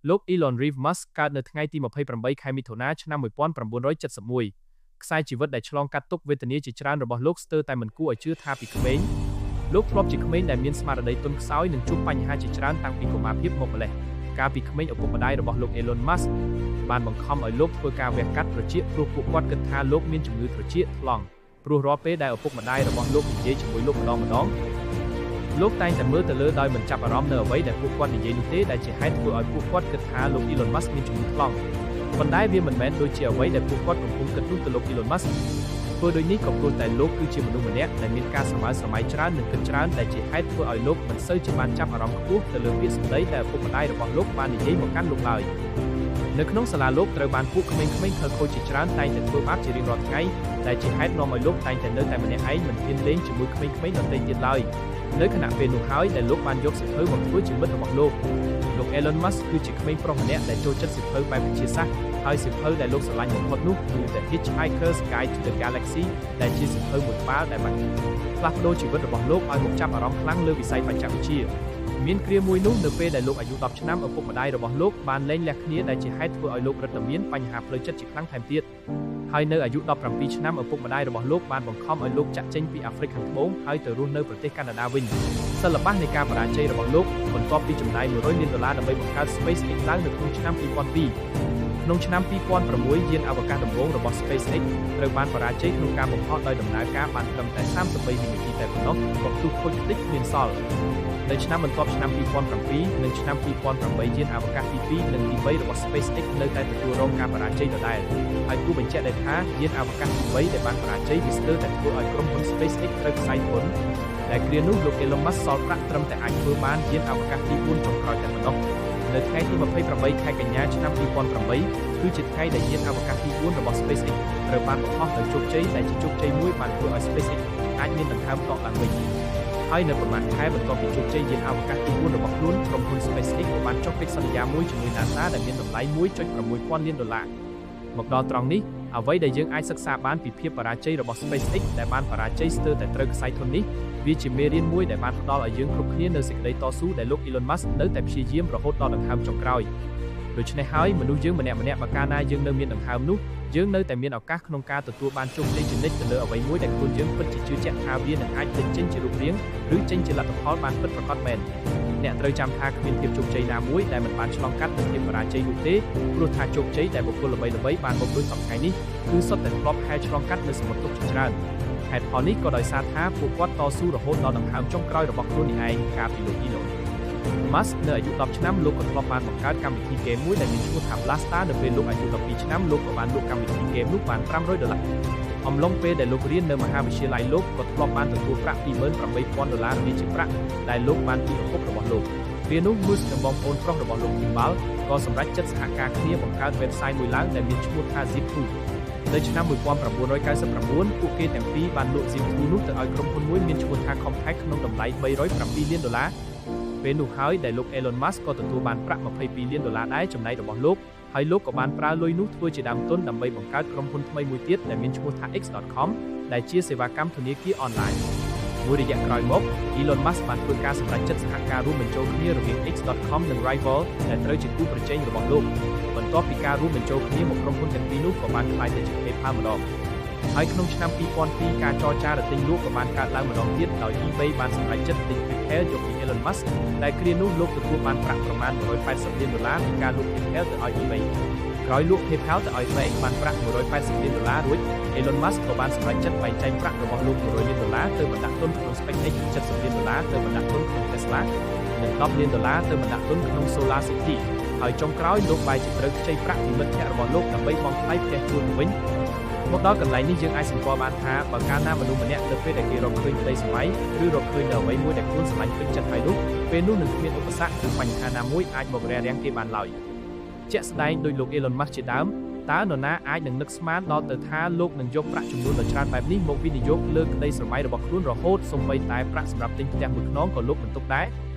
លោក Elon Reeve Musk កើតនៅថ្ងៃទី28 ខែមិថុនាឆ្នាំ1971ខ្សែជីវិតដែលឆ្លងកាត់ទុក្ខវេទនាជាច្រើនរបស់លោកស្ទើរតែមិនគួរឲ្យជឿថាពីក្មេងលោកធ្លាប់ជាក្មេងដែលមានស្មារតីទន់ខ្សោយនិងជួបបញ្ហាជាច្រើនតាំងពីកុមារភាពមកម្ល៉េះកាលពីក្មេងឪពុកម្ដាយរបស់លោក Elon Musk បានបង្ខំឲ្យលោកធ្វើការវះកាត់ត្រចៀកព្រោះពួកគាត់គិតថាលោកមានជំងឺត្រចៀកថ្លង់ព្រោះរាល់ពេលដែលឪពុកម្ដាយរបស់លោកនិយាយជាមួយលោកម្ដងលោកតែងតែមើលទៅលើដោយមិនចាប់អារម្មណ៍នៅអ្វីដែលពួកគាត់និយាយនោះទេដែលជាហេតុធ្វើឲ្យពួកគាត់គិតថាលោក Elon Musk មានជំងឺថ្លង់ប៉ុន្តែវាមិនមែនដូចជាអ្វីដែលពួកគាត់កំពុងគិតនោះទៅលោក Elon Musk ធ្វើដូចនេះក៏ព្រោះតែលោកគឺជាមនុស្សម្នាក់ដែលមានការស្រមើស្រមៃច្រើននិងគិតច្រើនដែលជាហេតុធ្វើឲ្យលោកមិនសូវជាបានចាប់អារម្មណ៍ខ្ពស់ទៅលើពាក្យសម្ដីដែលឪពុកម្ដាយរបស់លោកបាននិយាយមកកាន់លោកឡើយនៅក្នុងសាលាលោកត្រូវបានពួកក្មេងៗខិលខូចជាច្រើនតែងតែធ្វើបាបជារៀងរាល់ថ្ងៃដែលជាហេតុនាំឲ្យលោកតែងតែនៅតែម្នាក់ឯងមិនហ៊ានលេងជាមួយក្មេងៗដទៃទៀតឡើយនៅខណៈពេលនោះហើយដែលលោកបានយកសៀវភៅមកធ្វើជាមិត្តរបស់លោក Elon Musk គឺជាក្មេងប្រុសម្នាក់ដែលចូលចិត្តសៀវភៅបែបវិទ្យាសាស្ត្រហើយសៀវភៅដែលលោកស្រឡាញ់បំផុតនោះគឺ The Hitchhiker's Guide to the Galaxy ដែលជាសៀវភៅមួយក្បាលដែលបានផ្លាស់ប្ដូរជីវិតរបស់លោកឲ្យមកចាប់អារម្មណ៍ខ្លាំងលើវិស័យបច្ចេកវិទ្យាមានគ្រាមួយនោះនៅពេលដែលលោកអាយុ10ឆ្នាំឪពុកម្ដាយរបស់លោកបានលែងលះគ្នាដែលជាហេតុធ្វើឲ្យលោករឹតតែមានបញ្ហាផ្លូវចិត្តជាខ្លាំងថែមទៀតហើយនៅអាយុ17ឆ្នាំឪពុកម្ដាយរបស់លោកបានបង្ខំឲ្យលោកចាក់ចេញពីអាហ្វ្រិកខាងត្បូងហើយទៅរស់នៅប្រទេសកាណាដាវិញសិល្បៈនៃការបរាជ័យរបស់លោកបន្ទាប់ពីចំណាយ$100 លានដើម្បីបង្កើត SpaceX ឡើងនៅក្នុងឆ្នាំ2002ក្នុងឆ្នាំ2006យានអវកាសដំបូងរបស់ SpaceX ត្រូវបានបរាជ័យក្នុងការបំផុសដោយដំណើរការបានត្រឹមតែ33វិនាទីតែប៉ុណ្ណោះក៏ផ្ទុះខូចតិចគ្មានសល់នៅឆ្នាំបន្ទាប់ឆ្នាំ2007និងឆ្នាំ2008យានអវកាសទី2និងទី3របស់ SpaceX នៅតែទទួលរងការបរាជ័យដដែលហើយគួរបញ្ជាក់ដែរថាយានអវកាសទី3ដែលបានបរាជ័យវាស្ទើរតែធ្វើឲ្យក្រុមហ៊ុន SpaceX ត្រូវខ្សែទុនដែលគ្រានោះលោក Elon Musk សល់ប្រាក់ត្រឹមតែអាចធ្វើបានយានអវកាសទី4ចុងក្រោយតែប៉ុណ្ណោះនៅថ្ងៃទី28ខែកញ្ញាឆ្នាំ2008គឺជាថ្ងៃដែលយានអវកាសទី4របស់ SpaceX ត្រូវបានបង្ហោះដោយជោគជ័យដែលជាជោគជ័យមួយបានធ្វើឲ្យ SpaceX អាចមានដង្ហើមតក់ឡើងវិញហើយនៅប្រមាណខែបន្ទាប់ពីជោគជ័យយានអវកាសទី4របស់ខ្លួនក្រុមហ៊ុន SpaceX បានចុះកិច្ចសន្យាមួយជាមួយ NASA ដែលមានតម្លៃ$1.6 លានមកដល់ត្រង់នេះអ្វីដែលយើងអាចសិក្សាបានពីភាពបរាជ័យរបស់ SpaceX ដែលបានបរាជ័យស្ទើរតែត្រូវខ្សែធននេះវាជាមេរៀនមួយដែលបានផ្ដល់ឲ្យយើងគ្រប់គ្នានៅសេចក្តីតស៊ូដែលលោក Elon Musk នៅតែព្យាយាមរហូតដល់ដង្ហើមចុងក្រោយដូច្នេះហើយមនុស្សយើងម្នាក់ៗបើកាលណាយើងនៅមានដង្ហើមនោះយើងនៅតែមានឱកាសក្នុងការទទួលបានជោគជ័យជានិច្ចទៅលើអ្វីមួយដែលខ្លួនយើងពិតជាជឿជាក់ថាវានឹងអាចលេចចេញជារូបរាងឬចេញជាលទ្ធផលបានពិតប្រាកដមែនអ្នកត្រូវចាំថាគ្មានភាពជោគជ័យណាមួយដែលមិនបានឆ្លងកាត់នូវភាពបរាជ័យនោះទេព្រោះថាជោគជ័យដែលបុគ្គលល្បីៗបានមកដូចសប្តាហ៍នេះគឺសុទ្ធតែធ្លាប់ហែលឆ្លងកាត់នូវសមុទ្រទុក្ខជាច្រើនហេតុផលនេះក៏ដោយសារថាពួកគាត់តស៊ូរហូតដល់ដង្ហើមចុងក្រោយរបស់ខ្លួនឯងកាលពីលោក Elon Musk នៅអាយុ10ឆ្នាំលោកក៏ធ្លាប់បានបង្កើតកម្មវិធីហ្គេមមួយដែលមានឈ្មោះថា Blasta នៅពេលលោកអាយុ12ឆ្នាំលោកក៏បានលក់កម្មវិធីហ្គេមនោះបាន$500អំឡុងពេលដែលលោករៀននៅមហាវិទ្យាល័យលោកក៏ធ្លាប់បានទទួលប្រាក់$28,000វាជាប្រាក់ដែលលោកបានពីឪពុករបស់លោកពេលនោះ Musk និងបងប្អូនប្រុសរបស់លោក Kimball ក៏សម្រេចចិត្តសហការគ្នាបង្កើត website មួយឡើងដែលមានឈ្មោះថា Zip2 នៅឆ្នាំ1999ពួកគេទាំងពីរបានលក់ Zip2 នោះទៅឲ្យក្រុមហ៊ុនមួយមានឈ្មោះថា Compaq ក្នុងតម្លៃ$307 លានពេលនោះហើយដែលលោក Elon Musk ក៏ទទួលបានប្រាក់$22 លានដែរចំណែករបស់លោកហើយលោកក៏បានប្រើលុយនោះធ្វើជាដើមទុនដើម្បីបង្កើតក្រុមហ៊ុនថ្មីមួយទៀតដែលមានឈ្មោះថា X.com ដែលជាសេវាកម្មធនាគារអនឡាញមួយរយៈក្រោយមក Elon Musk បានធ្វើការសម្រេចចិត្តសហការរួមបញ្ចូលគ្នារវាង X.com និង Rival ដែលត្រូវជាគូប្រជែងរបស់លោកបន្ទាប់ពីការរួមបញ្ចូលគ្នាមកក្រុមហ៊ុនទាំងពីរនោះក៏បានក្លាយទៅជា PayPal ម្ដងហើយក្នុងឆ្នាំ2002ការចរចារទិញលក់ក៏បានកើតឡើងម្ដងទៀតដោយ eBay បានសម្រេចចិត្តទិញ PayPal យកពី Elon Musk ដែលគ្រានោះលោកទទួលបានប្រាក់ប្រមាណ$180 លានពីការលក់ PayPal ទៅឲ្យ eBay ក្រោយលក់ PayPal ទៅឲ្យ Facebook បានប្រាក់$180 លានរួច Elon Musk ក៏បានសម្រេចចិត្តបែងចែកប្រាក់របស់លោក$100 លានទៅបណ្ដាក់ទុនក្នុង SpaceX $70 លានទៅបណ្ដាក់ទុនក្នុង Tesla និង$10 លានទៅបណ្ដាក់ទុនក្នុង Solar City ហើយចុងក្រោយលោកបែរជាត្រូវខ្ចីប្រាក់ពីមិត្តភ័ក្តិរបស់លោកដើម្បីបង់ថ្លៃផ្ទះជួលទៅវិញមកដល់កន្លែងនេះយើងអាចសម្គាល់បានថាបើកាលណាមនុស្សម្នាក់នៅពេលដែលគេរកឃើញក្តីស្រមៃឬរកឃើញនៅអ្វីមួយដែលខ្លួនស្រឡាញ់ពេញចិត្តហើយនោះពេលនោះនឹងគ្មានឧបសគ្គឬបញ្ហាណាមួយអាចមករារាំងគេបានឡើយជាក់ស្ដែងដោយលោក Elon Musk ជាដើមតើនរណាអាចនឹងនឹកស្មានដល់ទៅថាលោកនឹងយកប្រាក់ចំនួនដ៏ច្រើនបែបនេះមកវិនិយោគលើក្តីស្រមៃរបស់ខ្លួនរហូតសូម្បីតែប្រាក់សម្រាប់ទិញផ្ទះមួយខ្នងក៏លោកមិនទុកដែរ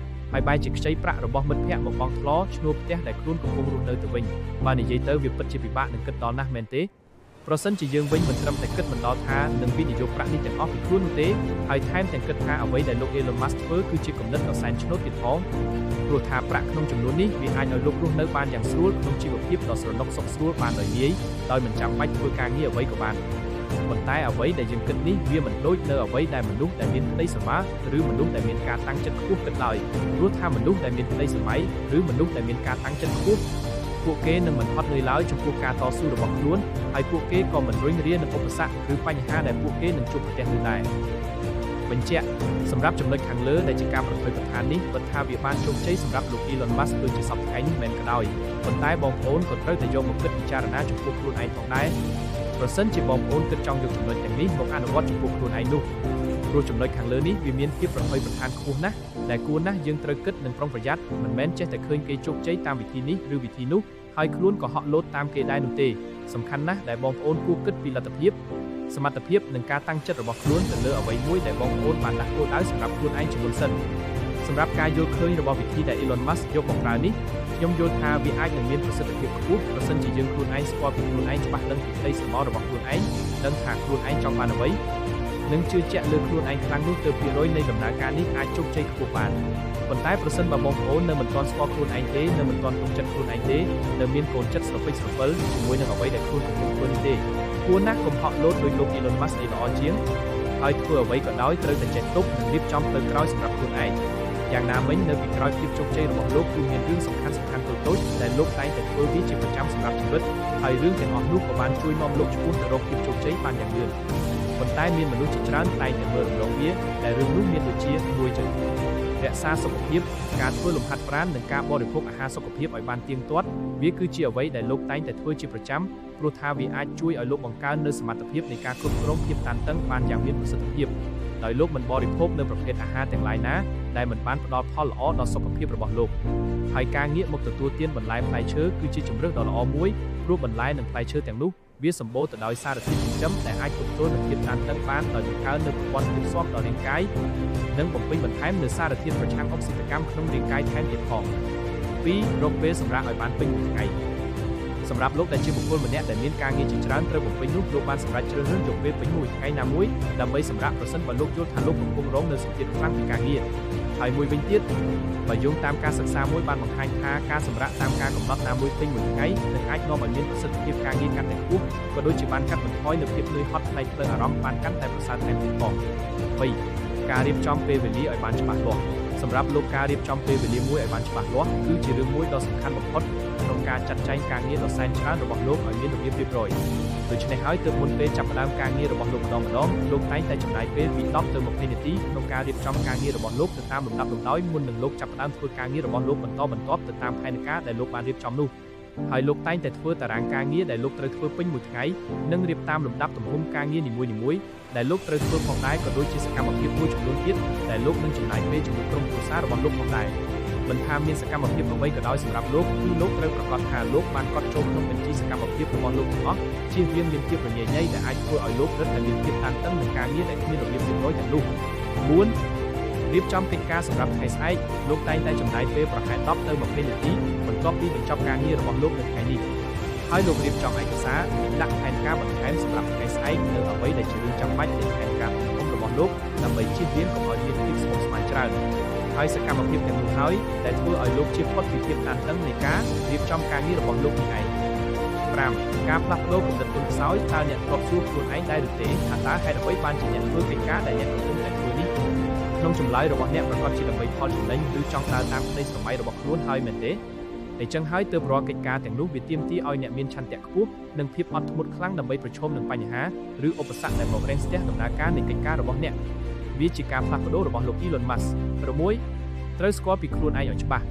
ហើយបែរជាខ្ចីប្រាក់របស់មិត្តភ័ក្តិមកបង់ថ្លឈ្នួលផ្ទះដែលខ្លួនកំពុងរស់នៅទៅវិញបើនិយាយទៅវាពិតជាពិបាកនឹងគិតដល់ណាស់មែនទេ ប្រសិនជាយើងវិញមិនត្រឹមតែគិតមិនដល់ថានឹងវិនិយោគប្រាក់នេះទាំងអស់ពីខ្លួននោះទេហើយថែមទាំងគិតថាអ្វីដែលលោក Elon Musk ធ្វើគឺជាគំនិតដ៏សែនឆ្នូតទៀតផងព្រោះថាប្រាក់ក្នុងចំនួននេះវាអាចឲ្យលោករស់នៅបានយ៉ាងស្រួលក្នុងជីវភាពដ៏ស្រណុកសុខស្រួលបានដោយងាយដោយមិនចាំបាច់ធ្វើការងារអ្វីក៏បានប៉ុន្តែអ្វីដែលយើងគិតនេះវាមិនដូចនៅអ្វីដែលមនុស្សដែលមានក្តីស្រមៃឬមនុស្សដែលមានការតាំងចិត្តខ្ពស់គិតឡើយព្រោះថាមនុស្សដែលមានក្តីស្រមៃឬមនុស្សដែលមានការតាំងចិត្តខ្ពស់ពួកគេនឹងមិនហត់នឿយឡើយចំពោះការតស៊ូរបស់ខ្លួនហើយពួកគេក៏មិនរុញរានឹងឧបសគ្គឬបញ្ហាដែលពួកគេនឹងជួបប្រទះនោះដែរបញ្ជាក់សម្រាប់ចំណុចខាងលើដែលជាការប្រថុយប្រថាននេះពិតថាវាបានជោគជ័យសម្រាប់លោក Elon Musk ដូចជាសពថ្ងៃនេះមិនក៏ដោយប៉ុន្តែបងប្អូនក៏ត្រូវតែយកមកគិតពិចារណាចំពោះខ្លួនឯងផងដែរប្រសិនជាបងប្អូនគិតចង់យកចំណុចទាំងនេះមកអនុវត្តចំពោះខ្លួនឯងនោះព្រោះចំណុចខាងលើនេះវាមានភាពប្រថុយប្រថានខ្ពស់ណាស់ដែលគួរណាស់យើងត្រូវគិតនិងប្រុងប្រយ័ត្នមិនមែនចេះតែឃើញគេជោគជ័យតាមវិធីនេះឬវិធីនោះហើយខ្លួនក៏ហក់លោតតាមគេដែរនោះទេសំខាន់ណាស់ដែលបងប្អូនគួរគិតពីលទ្ធភាពសមត្ថភាពនិងការតាំងចិត្តរបស់ខ្លួនទៅលើអ្វីមួយដែលបងប្អូនបានដាក់គោលដៅសម្រាប់ខ្លួនឯងជាមុនសិនសម្រាប់ការយល់ឃើញរបស់វិធីដែល Elon Musk យកមកប្រើនេះខ្ញុំយល់ថាវាអាចនឹងមានប្រសិទ្ធភាពខ្ពស់ប្រសិនជាយើងខ្លួនឯងស្គាល់ពីខ្លួនឯងច្បាស់ដឹងពីក្តីស្រមៃរបស់ខ្លួនឯងដឹងថាខ្លួនឯងចង់បានអ្វីនិងជឿជាក់លើខ្លួនឯងខ្លាំងនោះទៅភាគរយនៃដំណើរការនេះអាចជោគជ័យខ្ពស់បានប៉ុន្តែប្រសិនបើបងប្អូននៅមិនទាន់ស្គាល់ខ្លួនឯងទេនៅមិនទាន់ទុកចិត្តខ្លួនឯងទេនៅមានកូនចិត្តស្រពេចស្រពិលជាមួយនឹងអ្វីដែលខ្លួនកំពុងធ្វើនេះទេគួរណាស់កុំហក់លោតដោយលោក Elon Musk នេះល្អជាងហើយធ្វើអ្វីក៏ដោយត្រូវតែចេះទប់និងរៀបចំផ្លូវក្រោយសម្រាប់ខ្លួនឯងយ៉ាងណាមិញនៅពីក្រោយភាពជោគជ័យរបស់លោកគឺមានរឿងសំខាន់តូចៗដែលលោកតែងតែធ្វើវាជាប្រចាំសម្រាប់ជីវិតហើយរឿងទាំងអស់នោះក៏បានជួយនាំលោកឆ្ពោះទៅរកភាពជោគជ័យបានយ៉ាងលឿនប៉ុន្តែមានមនុស្សជាច្រើនតែងតែមើលរំលងវាដែលរឿងនោះមានដូចជា1រក្សាសុខភាពការធ្វើលំហាត់ប្រាណនិងការបរិភោគអាហារសុខភាពឲ្យបានទៀងទាត់វាគឺជាអ្វីដែលលោកតែងតែធ្វើជាប្រចាំព្រោះថាវាអាចជួយឲ្យលោកបង្កើននូវសមត្ថភាពនៃការគ្រប់គ្រងភាពតានតឹងបានយ៉ាងមានប្រសិទ្ធភាពដោយលោកមិនបរិភោគនៅប្រភេទអាហារទាំងឡាយណាដែលមិនបានផ្ដល់ផលល្អដល់សុខភាពរបស់លោកហើយការងាកមកទទួលទានបន្លែផ្លែឈើគឺជាជម្រើសដ៏ល្អមួយព្រោះបន្លែនិងផ្លែឈើទាំងនោះវាសម្បូរទៅដោយសារធាតុចិញ្ចឹមដែលអាចទប់ទល់នឹងភាពតានតឹងបានដោយបង្កើននូវប្រព័ន្ធភាពស៊ាំដល់រាងកាយនិងបំពេញបន្ថែមនូវសារធាតុប្រឆាំងអុកស៊ីតកម្មក្នុងរាងកាយថែមទៀតផង2រកពេលសម្រាកឲ្យបានពេញមួយថ្ងៃសម្រាប់លោកដែលជាបុគ្គលម្នាក់ដែលមានការងារជាច្រើនត្រូវបំពេញនោះលោកបានសម្រេចជ្រើសរើសយកពេលពេញមួយថ្ងៃណាមួយដើម្បីសម្រាកប្រសិនបើលោកយល់ថាលោកកំពុងរងនូវសម្ពាធខ្លាំងពីការងារហើយមួយវិញទៀតបើយោងតាមការសិក្សាមួយបានបង្ហាញថាការសម្រាកតាមការកំណត់ណាមួយពេញមួយថ្ងៃនឹងអាចនាំឲ្យមានប្រសិទ្ធភាពការងារកាន់តែខ្ពស់ក៏ដូចជាបានកាត់បន្ថយនូវភាពនឿយហត់ផ្នែកផ្លូវអារម្មណ៍បានកាន់តែប្រសើរថែមទៀតផង3ការរៀបចំពេលវេលាឲ្យបានច្បាស់លាស់សម្រាប់លោកការរៀបចំពេលវេលាមួយឲ្យបានច្បាស់លាស់គឺជារឿងមួយដ៏សំខាន់បំផុតក្នុងការចាត់ចែងការងារដ៏សែនច្រើនរបស់លោកឲ្យមានរបៀបរៀបរយដូច្នេះហើយទើបមុនពេលចាប់ផ្ដើមការងាររបស់លោកម្ដងលោកតែងតែចំណាយពេលពី10ទៅ20នាទីក្នុងការរៀបចំការងាររបស់លោកទៅតាមលំដាប់លំដោយមុននឹងលោកចាប់ផ្ដើមធ្វើការងាររបស់លោកបន្តបន្ទាប់ទៅតាមផែនការដែលលោកបានរៀបចំនោះហើយលោកតែងតែធ្វើតារាងការងារដែលលោកត្រូវធ្វើពេញមួយថ្ងៃនិងរៀបតាមលំដាប់ទំហំការងារនីមួយៗដែលលោកត្រូវធ្វើផងដែរក៏ដូចជាសកម្មភាពមួយចំនួនទៀតដែលលោកនឹងចំណាយពេលជាមួយក្រុមគ្រួសាររបស់លោកផងដែរមិនថាមានសកម្មភាពអ្វីក៏ដោយសម្រាប់លោកគឺលោកត្រូវប្រកាសថាលោកបានកត់ចូលក្នុងបញ្ជីសកម្មភាពរបស់លោកទាំងអស់ជៀសវាងមានភាពរញ៉េញ៉ៃដែលអាចធ្វើឲ្យលោករឹតតែមានភាពតានតឹងនឹងការងារដែលគ្មានរបៀបរៀបរយទាំងនោះ4រៀបចំកិច្ចការសម្រាប់ថ្ងៃស្អែកលោកតែងតែចំណាយពេលប្រហែល10ទៅ20នាទីបន្ទាប់ពីបញ្ចប់ការងាររបស់លោកនៅថ្ងៃនេះហើយលោករៀបចំឯកសារដាក់ផែនការបន្ថែមសម្រាប់ថ្ងៃស្អែកនៅអ្វីដែលជារឿងចាំបាច់នៃផែនការធំរបស់លោកដើម្បីជៀសវាងកុំឲ្យមានភាពស្មុគស្មាញច្រើនហើយសកម្មភាពទាំងនោះហើយដែលធ្វើឲ្យលោកជៀសផុតពីភាពតានតឹងនៃការរៀបចំការងាររបស់លោកនេះឯង5ការផ្លាស់ប្ដូរគំនិតទុនខ្សោយតើអ្នកធ្លាប់សួរខ្លួនឯងដែរឬទេថាតើហេតុអ្វីបានជាអ្នកធ្វើកិច្ចការដែលអ្នកកំពុងតែធ្វើនេះក្នុងចម្លើយរបស់អ្នកប្រកាសជាដើម្បីផលចំណេញឬចង់ដើរតាមក្តីស្រមៃរបស់ខ្លួនហើយមែនទេតែចឹងហើយទើបរាល់កិច្ចការទាំងនោះវាទាមទារឲ្យអ្នកមានឆន្ទៈខ្ពស់និងភាពអត់ធ្មត់ខ្លាំងដើម្បីប្រឈមនឹងបញ្ហាឬឧបសគ្គដែលមករាំងស្ទះដំណើរការនៃកិច្ចការរបស់អ្នកវាជាការផ្លាស់ប្ដូររបស់លោក Elon Musk 6ត្រូវស្គាល់ពីខ្លួនឯងឲ្យច្បាស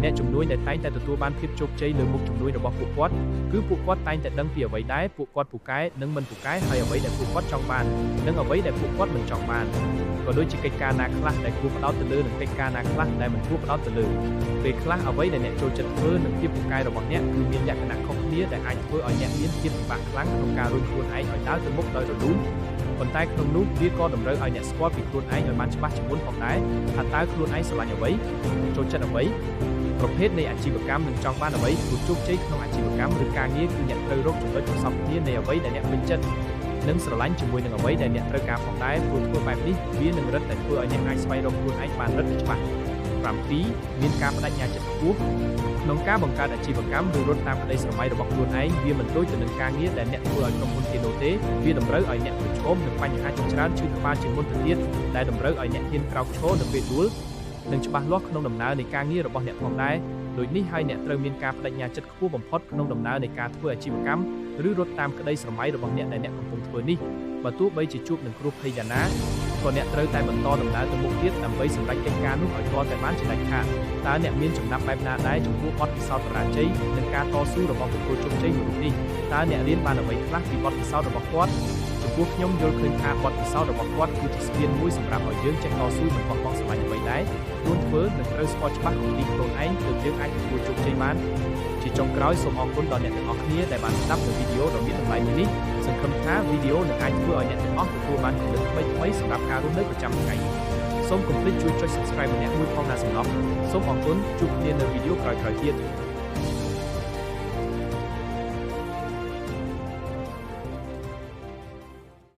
់អ្នកជំនួយដែលតែងតែទទួលបានភាពជោគជ័យលើមុខជំនួយរបស់ពួកគាត់គឺពួកគាត់តែងតែដឹងពីអ្វីដែលពួកគាត់ពូកែនិងមិនពូកែហើយអ្វីដែលពួកគាត់ចង់បាននិងអ្វីដែលពួកគាត់មិនចង់បានក៏ដូចជាកិច្ចការណាខ្លះដែលគួរផ្ដោតទៅលើនិងកិច្ចការណាខ្លះដែលមិនគួរផ្ដោតទៅលើពេលខ្លះអ្វីដែលអ្នកចូលចិត្តធ្វើនិងភាពពូកែរបស់អ្នកគឺមានលក្ខណៈខុសគ្នាដែលអាចធ្វើឲ្យអ្នកមានភាពពិបាកខ្លាំងក្នុងការរុញខ្លួនឯងឲ្យដើរទៅមុខដោយរលូនប៉ុន្តែក្នុងនោះវាក៏តម្រូវឲ្យអ្នកស្គាល់ពីខ្លួនឯងឲ្យបានច្បាស់ជាមុនផងដែរថាតើខ្លួនឯងស្រឡាញ់អ្វីចូលចិត្តអ្វី ប្រភេទនៃអាជីវកម្មនឹងចង់បានអ្វីធ្វើជោគជ័យក្នុងអាជីវកម្មឬការងារគឺអ្នកត្រូវរកចំណុចប្រសពគ្នានៃអ្វីដែលអ្នកពេញចិត្តនិងស្រឡាញ់ជាមួយនឹងអ្វីដែលអ្នកត្រូវការផងដែរព្រោះធ្វើបែបនេះវានឹងរឹតតែធ្វើឲ្យអ្នកអាចស្វែងរកខ្លួនឯងបានរឹតតែច្បាស់ 7. មានការបដិញ្ញាចិត្តខ្ពស់ក្នុងការបង្កើតអាជីវកម្មឬរត់តាមក្តីស្រមៃរបស់ខ្លួនឯងវាមិនដូចទៅនឹងការងារដែលអ្នកធ្វើឲ្យក្រុមហ៊ុនគេនោះទេវាតម្រូវឲ្យអ្នកប្រឈមនឹងបញ្ហាជាច្រើនឈឺក្បាលជាងមុនទៅទៀតដែលតម្រូវឲ្យអ្នកហ៊ានក្រោកឈរនៅពេលដួលនិងច្បាស់លាស់ក្នុងដំណើរនៃការងាររបស់អ្នកផងដែរដូចនេះហើយអ្នកត្រូវមានការបដិញ្ញាចិត្តខ្ពស់បំផុតក្នុងដំណើរនៃការធ្វើអាជីវកម្មឬរត់តាមក្តីស្រមៃរបស់អ្នកដែលអ្នកកំពុងធ្វើនេះបើទោះបីជាជួបនឹងគ្រោះភ័យយ៉ាងណាក៏អ្នកត្រូវតែបន្តដំណើរទៅមុខទៀតដើម្បីសម្រេចកិច្ចការនោះឲ្យទាល់តែបានជាដាច់ខាតតើអ្នកមានចំណាប់បែបណាដែរចំពោះបទពិសោធន៍បរាជ័យនិងការតស៊ូរបស់បុគ្គលជោគជ័យមួយរូបនេះតើអ្នករៀនបានអ្វីខ្លះពីបទពិសោធន៍របស់គាត់ចំពោះខ្ញុំយល់ឃើញថាបទពិសោធន៍របស់គាត់គឺជាស្ពានមួយសម្រាប់ឲ្យយើងចេះតស៊ូមិនបោះបង់ស្រឡាញ់អ្វីដែរខ្លួនធ្វើនិងត្រូវស្គាល់ច្បាស់អំពីខ្លួនឯងទើបយើងអាចទទួលជោគជ័យបានជាចុងក្រោយសូមអរគុណដល់អ្នកទាំងអស់គ្នាដែលបានស្ដាប់នៅវីដេអូដ៏មានតម្លៃមួយនេះសង្ឃឹមថាវីដេអូនឹងអាចធ្វើឲ្យអ្នកទាំងអស់ទទួលបានគំនិតថ្មីៗសម្រាប់ការរស់នៅប្រចាំថ្ងៃសូមកុំភ្លេចជួយចុច Subscribe ម្នាក់មួយផងណាសំណោះសូមអរគុណជួបគ្នានៅវីដេអូក្រោយៗទៀត